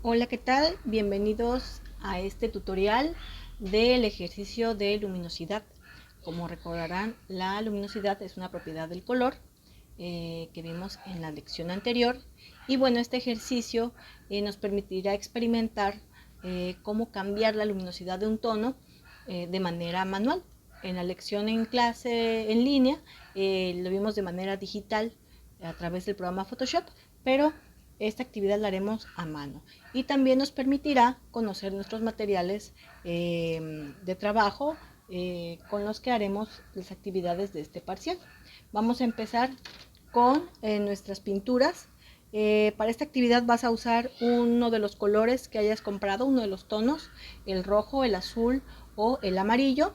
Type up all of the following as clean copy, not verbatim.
Hola, ¿qué tal? Bienvenidos a este tutorial del ejercicio de luminosidad. Como recordarán, la luminosidad es una propiedad del color que vimos en la lección anterior. Y bueno, este ejercicio nos permitirá experimentar cómo cambiar la luminosidad de un tono de manera manual. En la lección en clase en línea lo vimos de manera digital a través del programa Photoshop, pero esta actividad la haremos a mano y también nos permitirá conocer nuestros materiales de trabajo con los que haremos las actividades de este parcial. Vamos a empezar con nuestras pinturas. Para esta actividad vas a usar uno de los colores que hayas comprado, uno de los tonos, el rojo, el azul o el amarillo,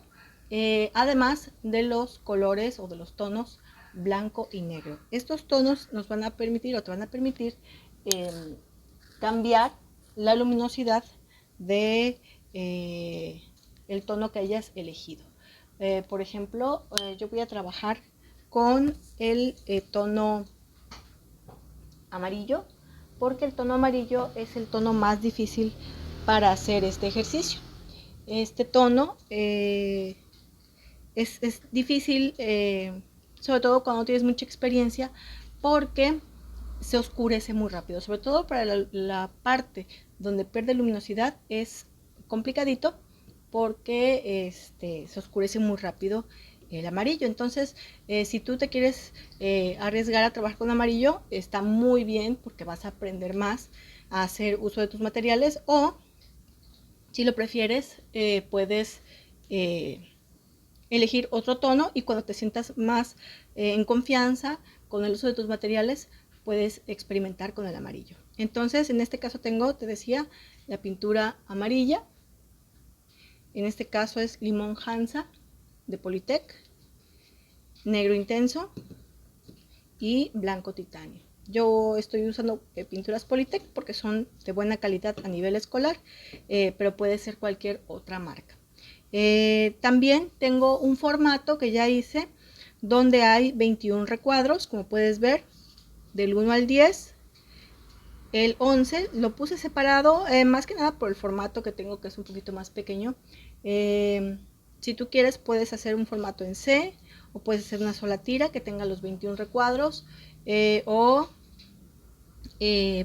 además de los colores o de los tonos blanco y negro. Estos tonos nos van a permitir o te van a permitir cambiar la luminosidad de el tono que hayas elegido. Por ejemplo, yo voy a trabajar con el tono amarillo, porque el tono amarillo es el tono más difícil para hacer este ejercicio. Este tono es difícil, sobre todo cuando tienes mucha experiencia, porque se oscurece muy rápido, sobre todo para la parte donde pierde luminosidad es complicadito porque se oscurece muy rápido el amarillo. Entonces, si tú te quieres arriesgar a trabajar con amarillo, está muy bien porque vas a aprender más a hacer uso de tus materiales, o si lo prefieres, puedes elegir otro tono y cuando te sientas más en confianza con el uso de tus materiales, puedes experimentar con el amarillo. Entonces, en este caso tengo, te decía, la pintura amarilla. En este caso es Limón Hansa de Polytech, negro intenso y blanco titanio. Yo estoy usando pinturas Polytech porque son de buena calidad a nivel escolar, pero puede ser cualquier otra marca. También tengo un formato que ya hice donde hay 21 recuadros, como puedes ver, del 1 al 10. El 11 lo puse separado, más que nada por el formato que tengo, que es un poquito más pequeño. Si tú quieres, puedes hacer un formato en C, o puedes hacer una sola tira que tenga los 21 recuadros, o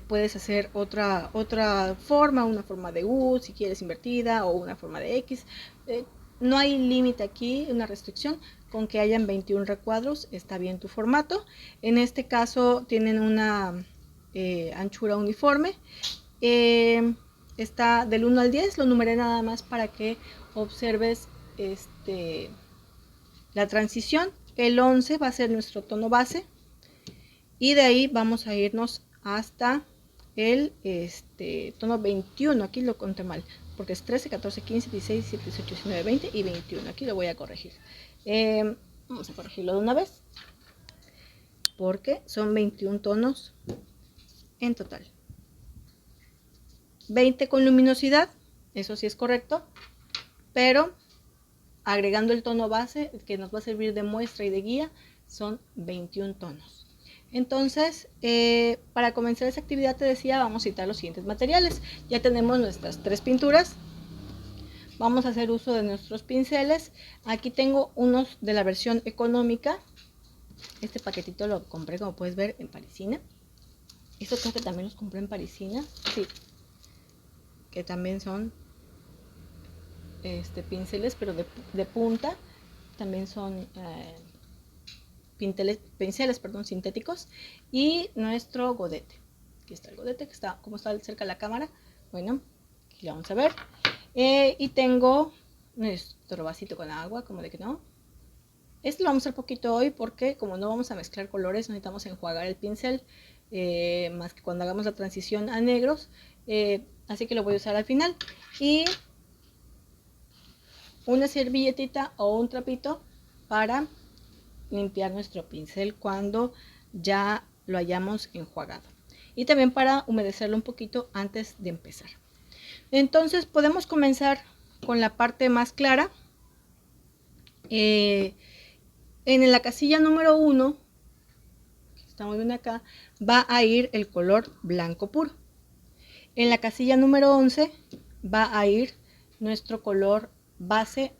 puedes hacer otra forma, una forma de U, si quieres invertida, o una forma de X. No hay límite aquí, una restricción, con que hayan 21 recuadros está bien tu formato. En este caso tienen una anchura uniforme. Está del 1 al 10, lo numeré nada más para que observes la transición. El 11 va a ser nuestro tono base y de ahí vamos a irnos hasta el tono 21. Aquí lo conté mal porque es 13, 14, 15, 16, 17, 18, 19, 20 y 21. Aquí lo voy a corregir. Vamos a corregirlo de una vez porque son 21 tonos en total. 20 con luminosidad, eso sí es correcto, pero agregando el tono base que nos va a servir de muestra y de guía, son 21 tonos. Entonces, para comenzar esa actividad, te decía, vamos a citar los siguientes materiales. Ya tenemos nuestras 3 pinturas. Vamos a hacer uso de nuestros pinceles. Aquí tengo unos de la versión económica. Este paquetito lo compré, como puedes ver, en Parisina. Estos creo que también los compré en Parisina. Sí, que también son pinceles, pero de punta. También son pinceles, sintéticos. Y nuestro godete. Aquí está el godete, que está como está cerca de la cámara. Bueno, aquí lo vamos a ver. Y tengo nuestro vasito con agua, como de que no. Esto lo vamos a hacer poquito hoy porque como no vamos a mezclar colores, necesitamos enjuagar el pincel, más que cuando hagamos la transición a negros. Así que lo voy a usar al final. Y una servilletita o un trapito para limpiar nuestro pincel cuando ya lo hayamos enjuagado. Y también para humedecerlo un poquito antes de empezar. Entonces podemos comenzar con la parte más clara. En la casilla número 1, que está muy bien acá, va a ir el color blanco puro. En la casilla número 11 va a ir nuestro color base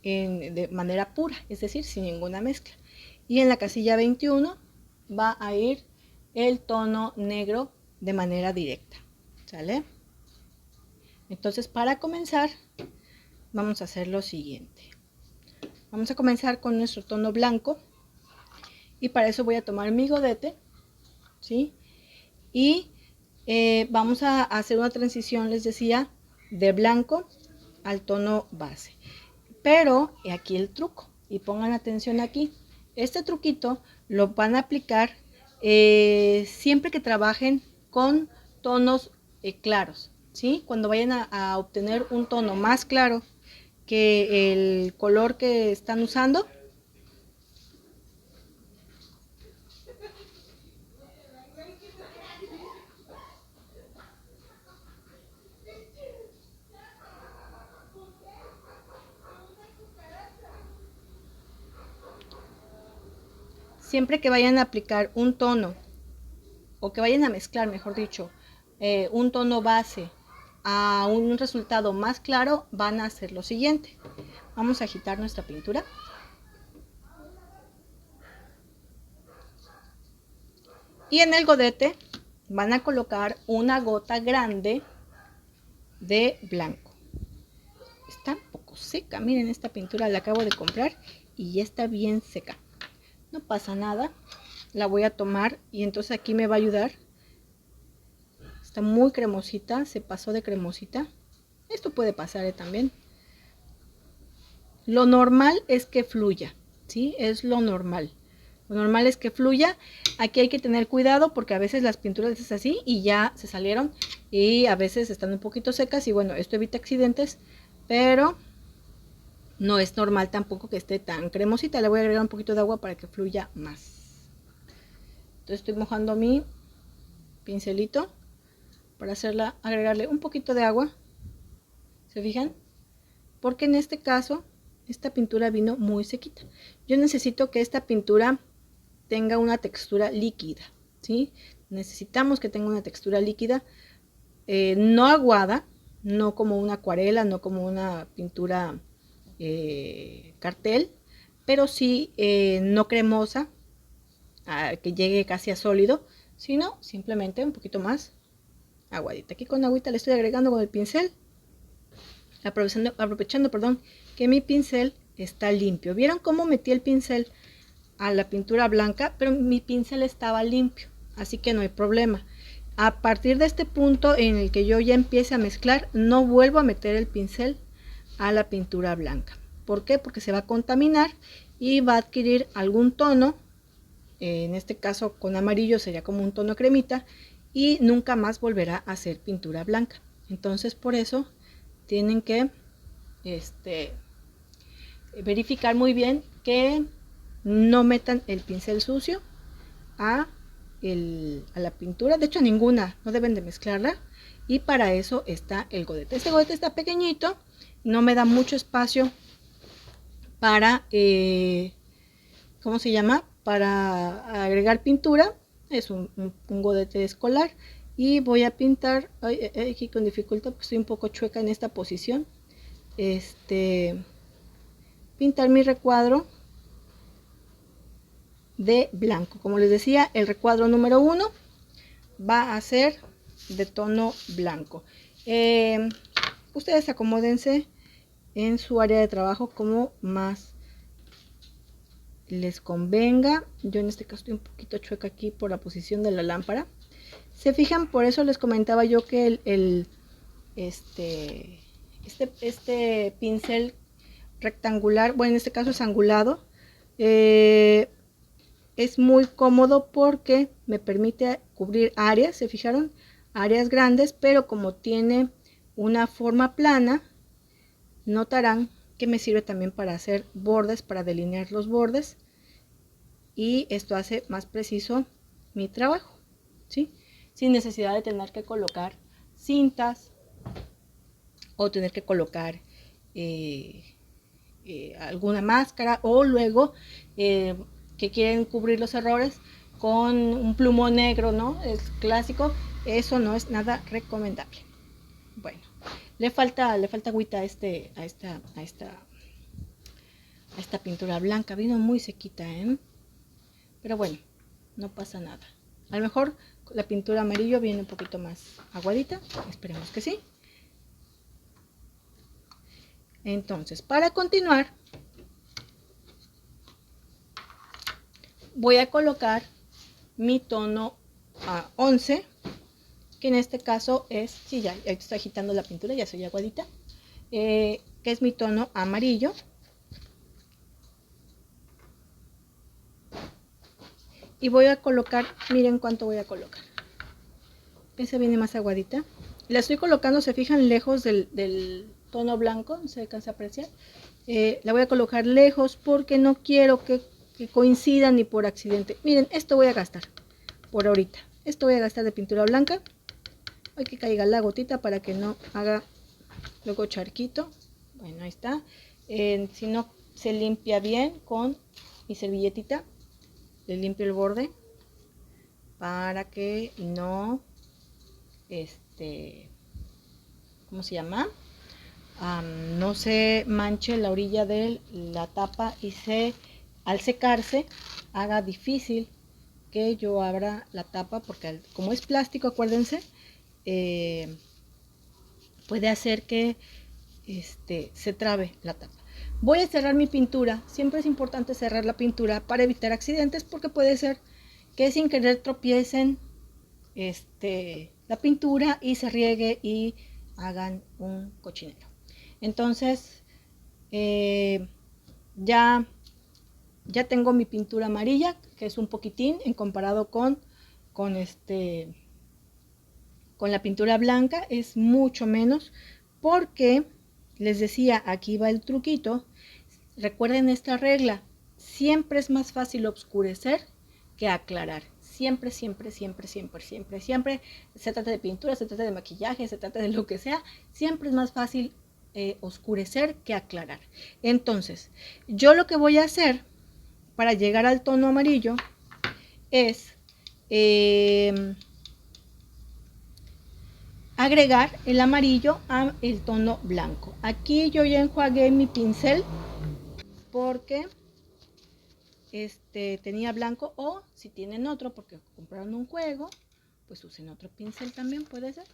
de manera pura, es decir, sin ninguna mezcla. Y en la casilla 21 va a ir el tono negro de manera directa, ¿sale? Entonces, para comenzar, vamos a hacer lo siguiente. Vamos a comenzar con nuestro tono blanco y para eso voy a tomar mi godete, ¿sí? Y vamos a hacer una transición, les decía, de blanco al tono base. Pero aquí el truco, y pongan atención aquí, este truquito lo van a aplicar siempre que trabajen con tonos claros, ¿sí? Cuando vayan a obtener un tono más claro que el color que están usando, siempre que vayan a aplicar un tono, o que vayan a mezclar, mejor dicho, un tono base a un resultado más claro, van a hacer lo siguiente. Vamos a agitar nuestra pintura. Y en el godete van a colocar una gota grande de blanco. Está un poco seca, miren, esta pintura la acabo de comprar y ya está bien seca. No pasa nada, la voy a tomar y entonces aquí me va a ayudar. Está muy cremosita, se pasó de cremosita. Esto puede pasar también. Lo normal es que fluya, ¿sí? Es lo normal. Lo normal es que fluya. Aquí hay que tener cuidado porque a veces las pinturas es así y ya se salieron y a veces están un poquito secas y bueno, esto evita accidentes, pero no es normal tampoco que esté tan cremosita. Le voy a agregar un poquito de agua para que fluya más. Entonces estoy mojando mi pincelito para agregarle un poquito de agua. ¿Se fijan? Porque en este caso esta pintura vino muy sequita. Yo necesito que esta pintura tenga una textura líquida, ¿sí? Necesitamos que tenga una textura líquida, no aguada, no como una acuarela, no como una pintura cartel, pero sí no cremosa, que llegue casi a sólido, sino simplemente un poquito más aguadita. Aquí con agüita le estoy agregando con el pincel, aprovechando que mi pincel está limpio. ¿Vieron cómo metí el pincel a la pintura blanca? Pero mi pincel estaba limpio, así que no hay problema. A partir de este punto en el que yo ya empiece a mezclar, no vuelvo a meter el pincel a la pintura blanca. ¿Por qué? Porque se va a contaminar y va a adquirir algún tono. En este caso con amarillo sería como un tono cremita y nunca más volverá a ser pintura blanca. Entonces por eso tienen que verificar muy bien que no metan el pincel sucio a la pintura, de hecho ninguna, no deben de mezclarla, y para eso está el godete. Este godete está pequeñito, no me da mucho espacio para ¿cómo se llama? Para agregar pintura. Es un godete escolar y voy a pintar aquí con dificultad porque estoy un poco chueca en esta posición. Pintar mi recuadro de blanco. Como les decía, el recuadro número 1 va a ser de tono blanco. Ustedes acomódense en su área de trabajo como más les convenga. Yo en este caso estoy un poquito chueca aquí por la posición de la lámpara. Se fijan, por eso les comentaba yo que este pincel rectangular, bueno, en este caso es angulado, es muy cómodo porque me permite cubrir áreas, se fijaron, áreas grandes, pero como tiene una forma plana, notarán que me sirve también para hacer bordes, para delinear los bordes, y esto hace más preciso mi trabajo, ¿sí? Sin necesidad de tener que colocar cintas o tener que colocar alguna máscara, o luego que quieren cubrir los errores con un plumón negro, ¿no? Es clásico eso no es nada recomendable. Bueno, le falta agüita a esta pintura blanca. Vino muy sequita, pero bueno, no pasa nada. A lo mejor la pintura amarillo viene un poquito más aguadita, esperemos que sí. Entonces, para continuar, voy a colocar mi tono a 11, que en este caso es, sí, ya estoy agitando la pintura, ya soy aguadita, que es mi tono amarillo. Y voy a colocar, miren cuánto voy a colocar. Esa viene más aguadita. La estoy colocando, se fijan, lejos del tono blanco, no se alcanza a apreciar. La voy a colocar lejos porque no quiero que coincidan ni por accidente. Miren, esto voy a gastar por ahorita. Esto voy a gastar de pintura blanca. Hay que caiga la gotita para que no haga luego charquito. Bueno, ahí está. Si no se limpia bien con mi servilletita, le limpio el borde para que no, ¿cómo se llama? No se manche la orilla de la tapa y al secarse haga difícil que yo abra la tapa, porque como es plástico, acuérdense, puede hacer que se trabe la tapa. Voy a cerrar mi pintura. Siempre es importante cerrar la pintura para evitar accidentes, porque puede ser que sin querer tropiecen la pintura y se riegue y hagan un cochinero. Entonces ya tengo mi pintura amarilla, que es un poquitín en comparado con la pintura blanca, es mucho menos, porque les decía, aquí va el truquito. Recuerden esta regla: siempre es más fácil oscurecer que aclarar. Siempre, siempre, siempre, siempre, siempre, siempre. Se trata de pintura, se trata de maquillaje, se trata de lo que sea. Siempre es más fácil oscurecer que aclarar. Entonces, yo lo que voy a hacer para llegar al tono amarillo es agregar el amarillo a el tono blanco. Aquí yo ya enjuagué mi pincel porque tenía blanco, o si tienen otro porque compraron un juego, pues usen otro pincel también, puede ser,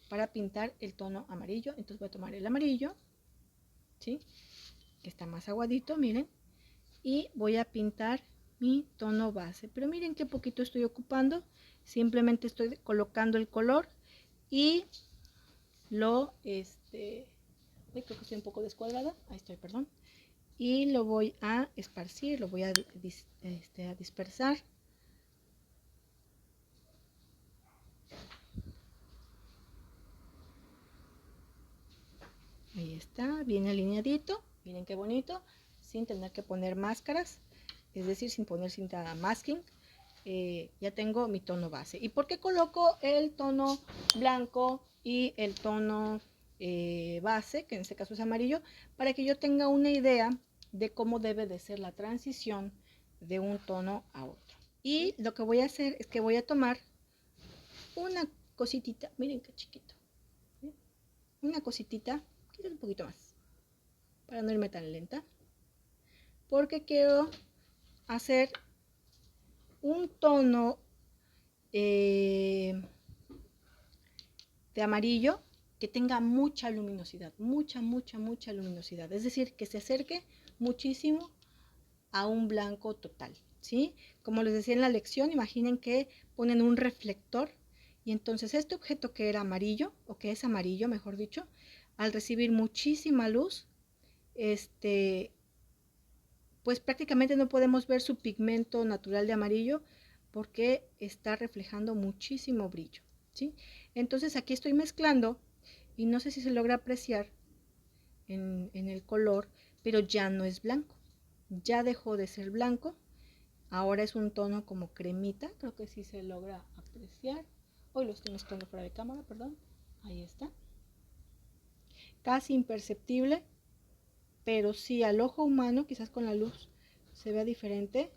para pintar el tono amarillo. Entonces voy a tomar el amarillo, ¿sí?, que está más aguadito, miren, y voy a pintar mi tono base. Pero miren qué poquito estoy ocupando, simplemente estoy colocando el color y lo, creo que estoy un poco descuadrada, ahí estoy, perdón, y lo voy a esparcir, lo voy a dispersar. Ahí está, bien alineadito, miren qué bonito, sin tener que poner máscaras, es decir, sin poner cinta masking. Ya tengo mi tono base. ¿Y por qué coloco el tono blanco y el tono base, que en este caso es amarillo? Para que yo tenga una idea de cómo debe de ser la transición de un tono a otro. Y lo que voy a hacer es que voy a tomar una cositita, miren qué chiquito, ¿sí?, una cositita, quizás un poquito más, para no irme tan lenta, porque quiero hacer un tono de amarillo que tenga mucha luminosidad, mucha luminosidad, es decir, que se acerque muchísimo a un blanco total, ¿sí? Como les decía en la lección, imaginen que ponen un reflector y entonces este objeto que era amarillo, o que es amarillo, mejor dicho, al recibir muchísima luz, pues prácticamente no podemos ver su pigmento natural de amarillo porque está reflejando muchísimo brillo, ¿sí? Entonces aquí estoy mezclando y no sé si se logra apreciar en el color, pero ya no es blanco, ya dejó de ser blanco, ahora es un tono como cremita, creo que sí se logra apreciar. Hoy lo estoy mezclando fuera de cámara, perdón, ahí está, casi imperceptible, pero sí al ojo humano, quizás con la luz se vea diferente,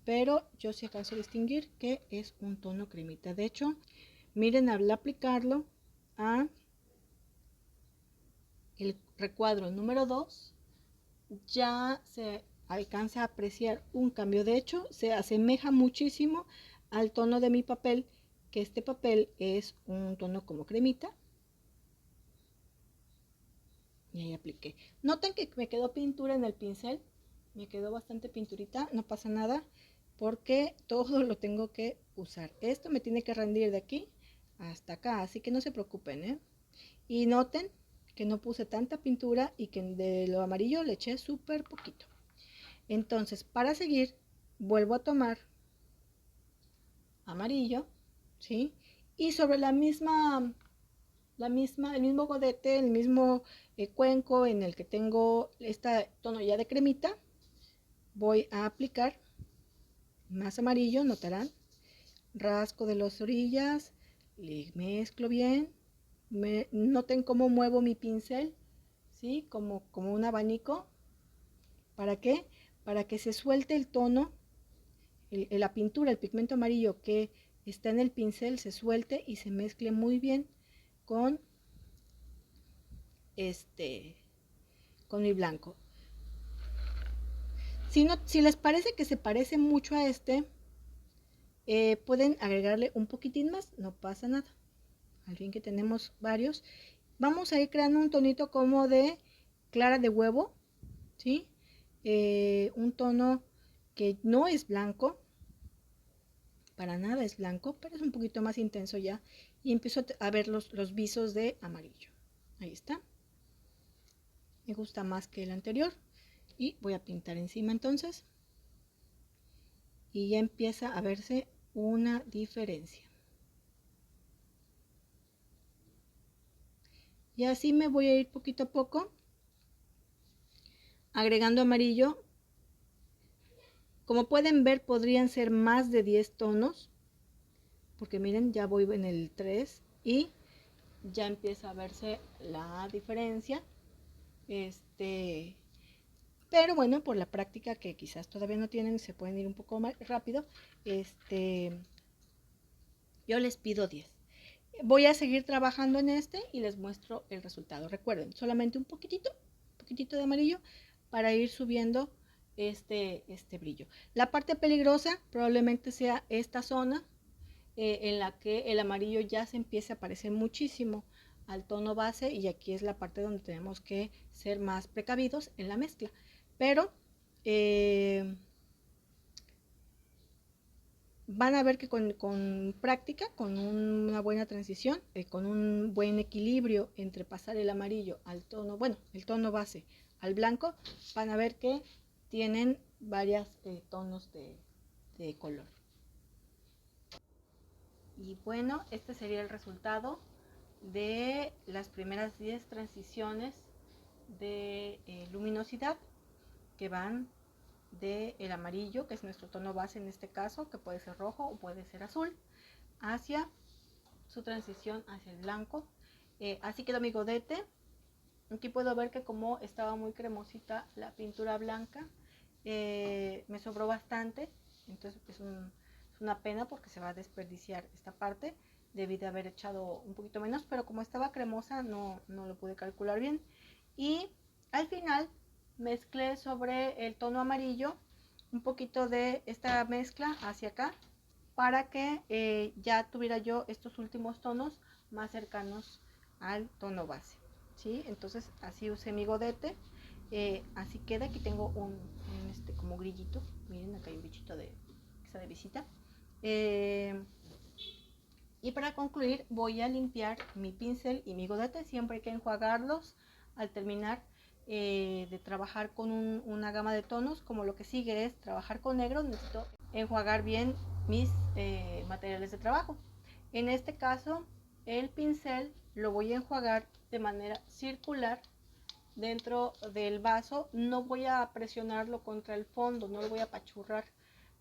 pero yo sí alcanzo a distinguir que es un tono cremita. De hecho, Miren, al aplicarlo a el recuadro número 2, ya se alcanza a apreciar un cambio. De hecho, se asemeja muchísimo al tono de mi papel, que este papel es un tono como cremita. Y ahí apliqué. Noten que me quedó pintura en el pincel, me quedó bastante pinturita, no pasa nada, porque todo lo tengo que usar. Esto me tiene que rendir de aquí hasta acá, así que no se preocupen, ¿eh? Y noten que no puse tanta pintura y que de lo amarillo le eché súper poquito. Entonces, para seguir, vuelvo a tomar amarillo, ¿sí? Y sobre el mismo godete, el mismo cuenco en el que tengo esta tono ya de cremita, voy a aplicar más amarillo, notarán, rasco de las orillas, le mezclo bien, noten cómo muevo mi pincel, ¿sí? Como un abanico. ¿Para qué? Para que se suelte el tono, la pintura, el pigmento amarillo que está en el pincel se suelte y se mezcle muy bien con con mi blanco. Si les parece que se parece mucho a pueden agregarle un poquitín más, no pasa nada. Al fin que tenemos varios, vamos a ir creando un tonito como de clara de huevo, ¿sí? Un tono que no es blanco, para nada es blanco, pero es un poquito más intenso ya. Y empiezo a ver los visos de amarillo. Ahí está. Me gusta más que el anterior. Y voy a pintar encima entonces. Y ya empieza a verse una diferencia. Y así me voy a ir poquito a poco agregando amarillo. Como pueden ver, podrían ser más de 10 tonos, porque miren, ya voy en el 3 y ya empieza a verse la diferencia. Pero bueno, por la práctica que quizás todavía no tienen, se pueden ir un poco más rápido. Yo les pido 10. Voy a seguir trabajando en y les muestro el resultado. Recuerden, solamente un poquitito de amarillo para ir subiendo este brillo. La parte peligrosa probablemente sea esta zona en la que el amarillo ya se empieza a parecer muchísimo al tono base, y aquí es la parte donde tenemos que ser más precavidos en la mezcla. Pero van a ver que con práctica, con una buena transición, con un buen equilibrio entre pasar el amarillo al tono, bueno, el tono base al blanco, van a ver que tienen varios tonos de color. Y bueno, este sería el resultado de las primeras 10 transiciones de luminosidad, que van de el amarillo, que es nuestro tono base en este caso, que puede ser rojo o puede ser azul, hacia su transición hacia el blanco. Así quedó mi godete. Aquí puedo ver que como estaba muy cremosita la pintura blanca, me sobró bastante, entonces es una pena porque se va a desperdiciar esta parte. Debí de haber echado un poquito menos, pero como estaba cremosa no lo pude calcular bien. Y al final mezclé sobre el tono amarillo un poquito de esta mezcla hacia acá, para que ya tuviera yo estos últimos tonos más cercanos al tono base, ¿sí? Entonces así usé mi godete. Así queda. Aquí tengo un como grillito, miren, acá hay un bichito que está de visita. Y para concluir voy a limpiar mi pincel y mi godete. Siempre hay que enjuagarlos al terminar de trabajar con una gama de tonos. Como lo que sigue es trabajar con negro, necesito enjuagar bien mis materiales de trabajo. En este caso, el pincel lo voy a enjuagar de manera circular dentro del vaso. No voy a presionarlo contra el fondo, no lo voy a apachurrar.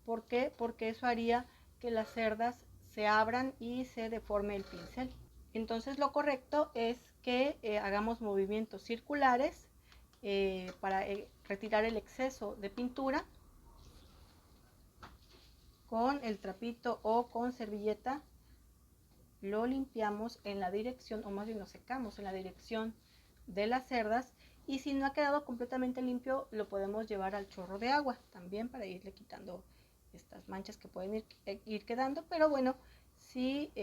¿Por qué? Porque eso haría que las cerdas se abran y se deforme el pincel. Entonces lo correcto es que hagamos movimientos circulares para retirar el exceso de pintura con el trapito o con servilleta. lo limpiamos en la dirección, o más bien lo secamos en la dirección de las cerdas, y si no ha quedado completamente limpio lo podemos llevar al chorro de agua también para irle quitando estas manchas que pueden ir quedando, pero bueno, si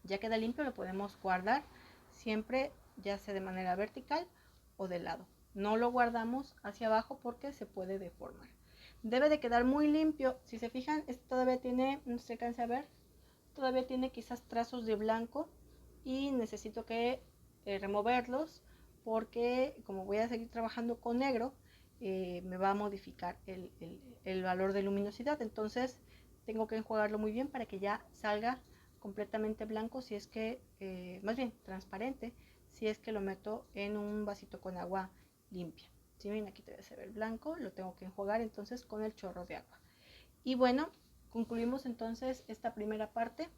ya queda limpio lo podemos guardar siempre, ya sea de manera vertical o de lado. No lo guardamos hacia abajo porque se puede deformar. Debe de quedar muy limpio. Si se fijan, este todavía tiene, no se alcanza a ver, todavía tiene quizás trazos de blanco y necesito que removerlos porque como voy a seguir trabajando con negro, me va a modificar el valor de luminosidad. Entonces tengo que enjuagarlo muy bien para que ya salga completamente blanco, si es que, más bien transparente, si es que lo meto en un vasito con agua limpia. Si ven, aquí todavía se ve el blanco, lo tengo que enjuagar entonces con el chorro de agua. Y bueno, concluimos entonces esta primera parte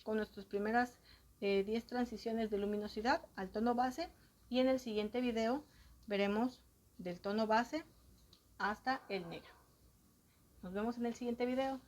con nuestras primeras 10 transiciones de luminosidad al tono base, y en el siguiente video veremos del tono base hasta el negro. Nos vemos en el siguiente video.